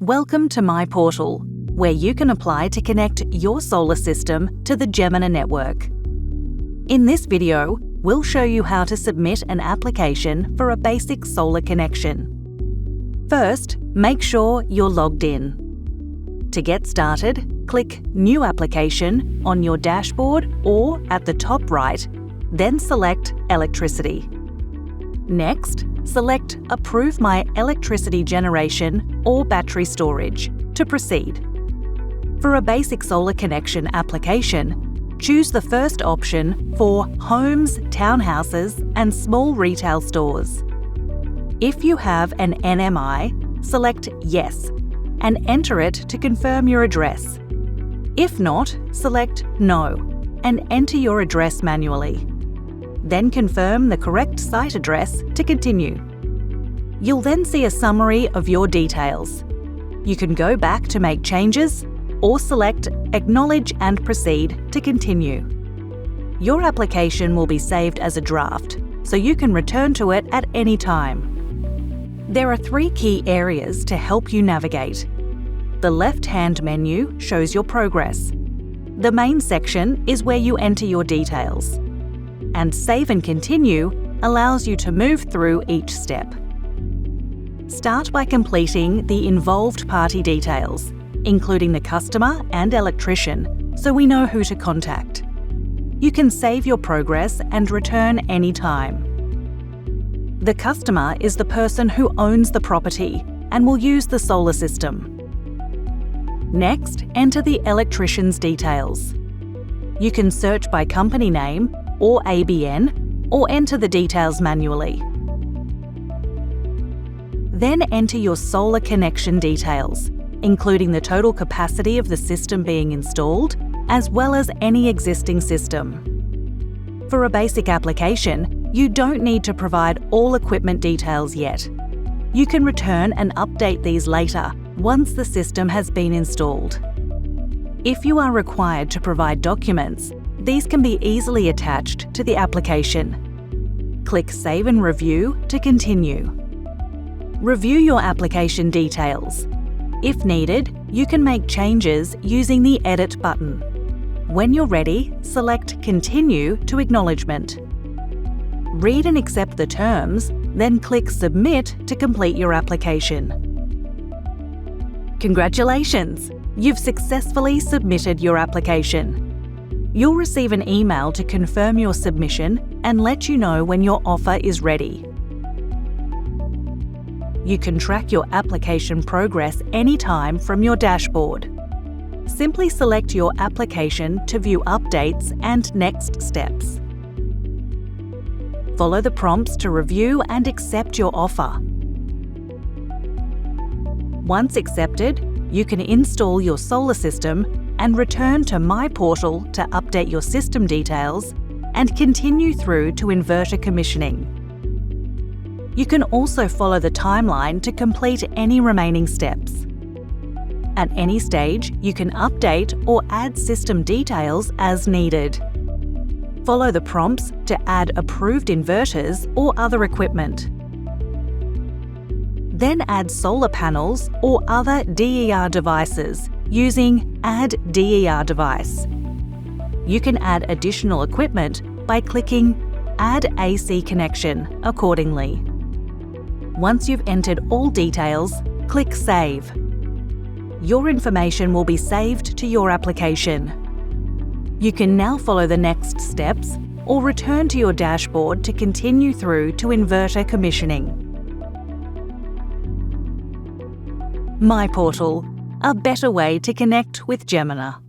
Welcome to My Portal, where you can apply to connect your solar system to the Gemina network. In this video, we'll show you how to submit an application for a basic solar connection. First, make sure you're logged in. To get started, click New Application on your dashboard or at the top right, then select Electricity. Next, select Approve My Electricity Generation or Battery Storage to proceed. For a basic solar connection application, choose the first option for homes, townhouses, and small retail stores. If you have an NMI, select Yes and enter it to confirm your address. If not, select No and enter your address manually. Then confirm the correct site address to continue. You'll then see a summary of your details. You can go back to make changes or select Acknowledge and Proceed to continue. Your application will be saved as a draft, so you can return to it at any time. There are 3 key areas to help you navigate. The left-hand menu shows your progress. The main section is where you enter your details. And Save and Continue allows you to move through each step. Start by completing the involved party details, including the customer and electrician, so we know who to contact. You can save your progress and return any time. The customer is the person who owns the property and will use the solar system. Next, enter the electrician's details. You can search by company name or ABN, or enter the details manually. Then enter your solar connection details, including the total capacity of the system being installed, as well as any existing system. For a basic application, you don't need to provide all equipment details yet. You can return and update these later, once the system has been installed. If you are required to provide documents, these can be easily attached to the application. Click Save and Review to continue. Review your application details. If needed, you can make changes using the Edit button. When you're ready, select Continue to Acknowledgement. Read and accept the terms, then click Submit to complete your application. Congratulations! You've successfully submitted your application. You'll receive an email to confirm your submission and let you know when your offer is ready. You can track your application progress anytime from your dashboard. Simply select your application to view updates and next steps. Follow the prompts to review and accept your offer. Once accepted, you can install your solar system and return to My Portal to update your system details and continue through to inverter commissioning. You can also follow the timeline to complete any remaining steps. At any stage, you can update or add system details as needed. Follow the prompts to add approved inverters or other equipment. Then add solar panels or other DER devices using Add DER Device. You can add additional equipment by clicking Add AC Connection accordingly. Once you've entered all details, click Save. Your information will be saved to your application. You can now follow the next steps or return to your dashboard to continue through to inverter commissioning. My Portal, a better way to connect with Gemina.